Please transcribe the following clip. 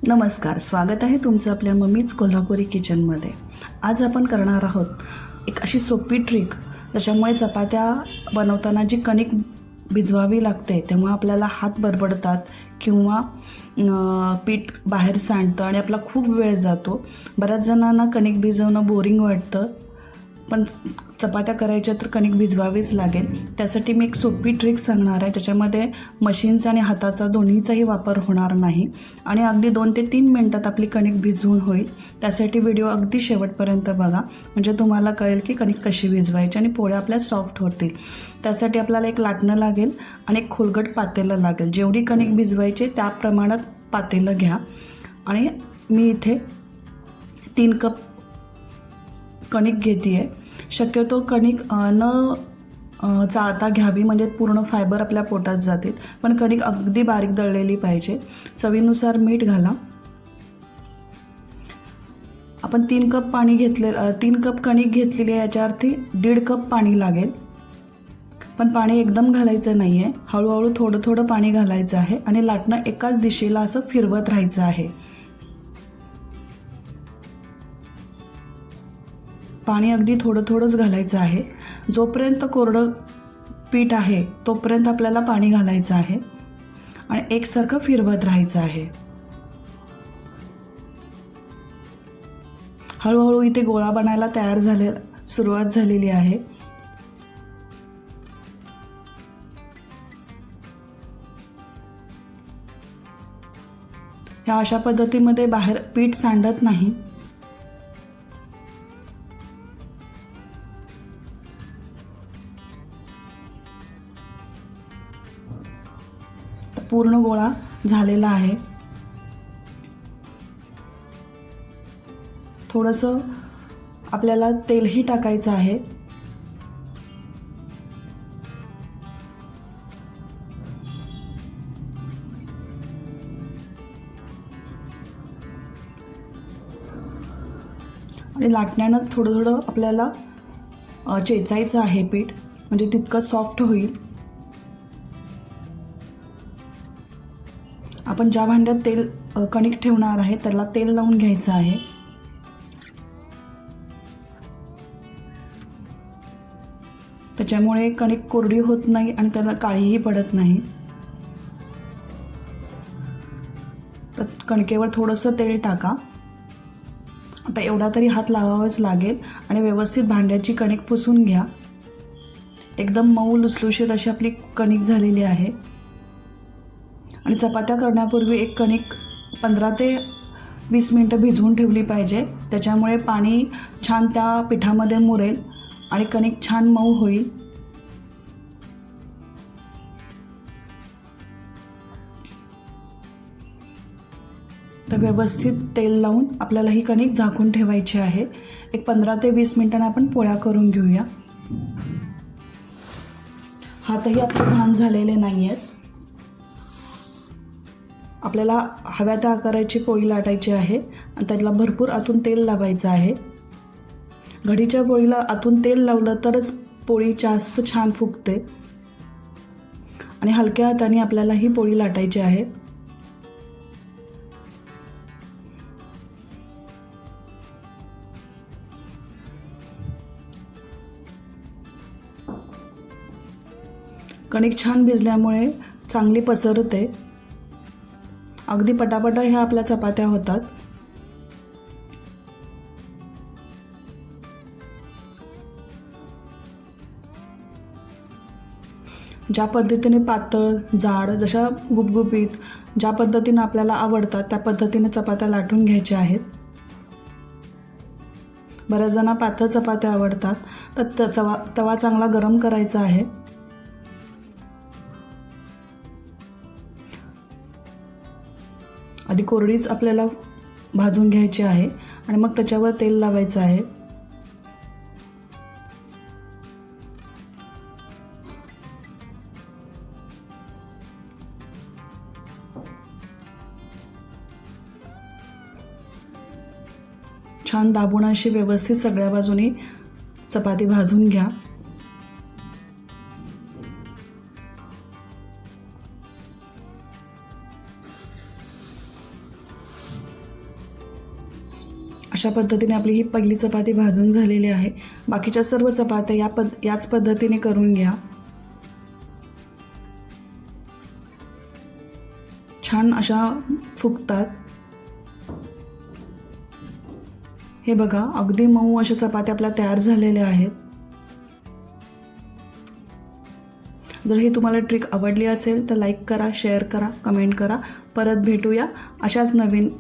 नमस्कार, स्वागत आहे तुमचं आपल्या मम्मीच कोल्हापुरी किचनमध्ये। आज आपण करणार आहोत एक अशी सोपी ट्रिक ज्याच्यामुळे चपात्या बनवताना जी कणिक भिजवावी लागते तेव्हा आपल्याला हात बडबडतात किंवा पीठ बाहेर सांडतं आणि आपला खूप वेळ जातो। बऱ्याच जणांना कणिक भिजवणं बोरिंग वाटतं, पण चपात्या करायच्या तर कणिक भिजवावीच लागेल। त्यासाठी मी एक सोपी ट्रिक सांगणार आहे ज्याच्यामध्ये मशीनचा आणि हाताचा दोन्हीचाही वापर होणार नाही आणि अगदी 2 ते 3 मिनिटात आपली कणिक भिजवून होईल। त्यासाठी व्हिडिओ अगदी शेवटपर्यंत बघा, म्हणजे तुम्हाला कळेल की कणिक कशी भिजवायची आणि पोळ्या आपल्या सॉफ्ट होतील। त्यासाठी आपल्याला एक लाटणं लागेल आणि एक खोलगट पातेलं लागेल। जेवढी कणिक भिजवायची त्या प्रमाणात पातेलं घ्या आणि मी इथे 3 कप कणिक घेते आहे। शक्यतो कणिक न चाळता घ्यावी, म्हणजे पूर्ण फायबर आपल्या पोटात जातील, पण कणिक अगदी बारीक दळलेली पाहिजे। चवीनुसार मीठ घाला। आपण 3 कप कणिक घेतलेली आहे, याच्या अर्थी 1.5 कप पाणी लागेल। पण पाणी एकदम घालायचं नाही आहे, हळूहळू थोडं थोडं पाणी घालायचं आहे आणि लाटणं एकाच दिशेला असं फिरवत राहायचं आहे। पाणी अगदी थोडं थोडंच घालायचं आहे। जोपर्यंत कोरडं पीठ आहे तोपर्यंत आपल्याला पाणी घालायचं आहे आणि एकसारखं फिरवत राहायचं आहे। हळूहळू इथे गोळा बनायला सुरुवात झालेली आहे। ह्या अशा पद्धतीमध्ये बाहेर पीठ सांडत नाही। पूर्ण गोळा झालेला आहे। थोडंसं आपल्याला तेलही टाकायचं आहे। आणि लाटण्यानंच थोडं थोडं आपल्याला चेचायचं आहे पीठ, म्हणजे तितकं सॉफ्ट होईल। आपण ज्या भांड्यात कणिक ठेवणार आहे त्याला तेल लावून घ्यायचं आहे। त्याच्यामुळे कणिक कोरडी होत नाही आणि त्याला काळीही पडत नाही। तर कणकेवर थोडंसं तेल टाका। आता एवढा तरी हात लावावाच लागेल आणि व्यवस्थित भांड्याची कणिक पुसून घ्या। एकदम मऊ लुसलुशीत अशी आपली कणिक झालेली आहे। आणि चपात्या करण्यापूर्वी एक कणिक 15 ते 20 मिनिटं भिजवून ठेवली पाहिजे, त्याच्यामुळे पाणी छान त्या पिठामध्ये मुरेल आणि कणिक छान मऊ होईल। तर व्यवस्थित तेल लावून आपल्याला ही कणिक झाकून ठेवायची आहे। एक 15 ते 20 मिनिटांनी आपण पोळ्या करून घेऊया। हातही आपले घाण झालेले नाही आहेत। आपल्याला हव्या त्या आकाराची पोळी लाटायची आहे आणि त्याला भरपूर आतून तेल लावायचं आहे। घडीच्या पोळीला आतून तेल लावलं तरच पोळी जास्त छान फुगते आणि हलक्या हाताने आपल्याला ही पोळी लाटायची आहे। कणिक छान भिजल्यामुळे चांगली पसरते। अगदी पटापटा ह्या आपल्या चपात्या होतात। ज्या पद्धतीने पातळ, जाड, जशा गुबगुबीत ज्या पद्धतीने आपल्याला आवडतात त्या पद्धतीने चपात्या लाटून घ्यायच्या आहेत। बऱ्याच जणांना पातळ चपात्या आवडतात, तर तवा चांगला गरम करायचा आहे। आधी कोरडीच आपल्याला भाजून घ्यायची आहे आणि मग त्याच्यावर तेल लावायचं आहे। छान दाबून अशी व्यवस्थित सगळ्या बाजूनी चपाती भाजून घ्या। अशा पद्धतीने आपली ही पहिली चपाती भाजून झालेली आहे. बाकीच्या सर्व चपात्या याच पद्धतीने करून घ्या. छान अशा फुगतात. हे बघा, अगदी मऊ अशा चपात्या आपल्या तयार झालेल्या आहेत. जर ही तुम्हाला ट्रिक आवडली असेल तर लाईक करा, शेअर करा, कमेंट करा. परत भेटूया अशाच नवीन